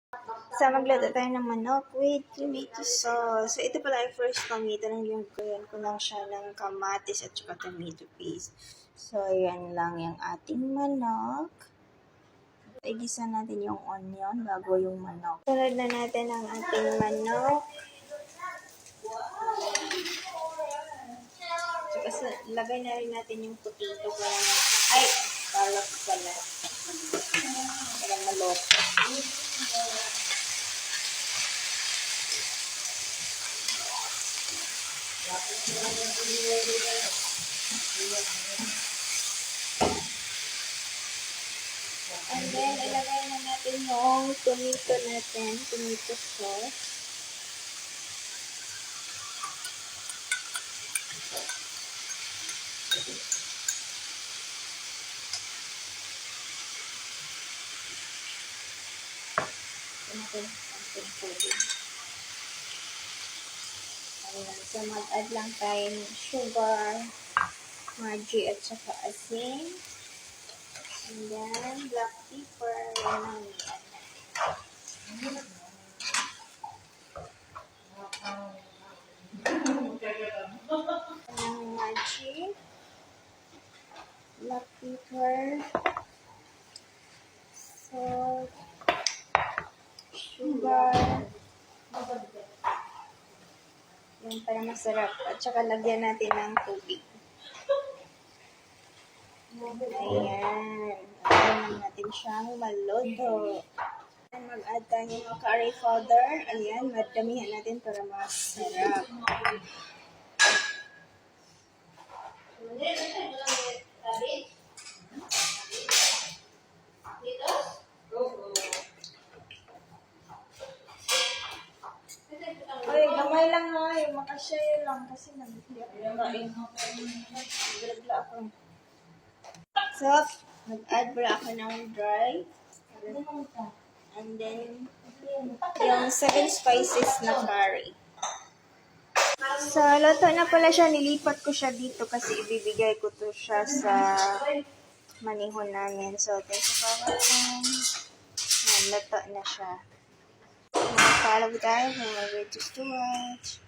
So, magluto tayo ng manok with tomato sauce. So, ito pala yung first tomato ng lagyan ko lang siya ng kamatis at saka tomato paste. So, ayan lang yung ating manok. Igisa natin yung onion bago yung manok. Sunod na natin ang ating manok. So, lagay na rin natin yung potato para palak pala. Para maloko. And then, ilagay na natin yung tomato sauce. Ayan, so mag-add lang tayo ng sugar, margie at saka asin. And then, black pepper. Margie, black pepper, salt, sugar. Yan, para masarap. At saka lagyan natin ng tubig. Ayan. Ayan natin siyang maluto. Mag-add tayo ng curry powder. Ayan, madamihan natin para masarap. Ay, gamay lang nga. Makashare lang kasi nag-hindi ako kain. Nag-grabla ako. So, mag-add pala ako ng dry. And then, yung 7 spices na curry. So, luto na pala siya. Nilipat ko siya dito kasi ibibigay ko to siya sa manihon namin. So, thank you for watching. Luto na siya. Follow tayo kung may videos to watch.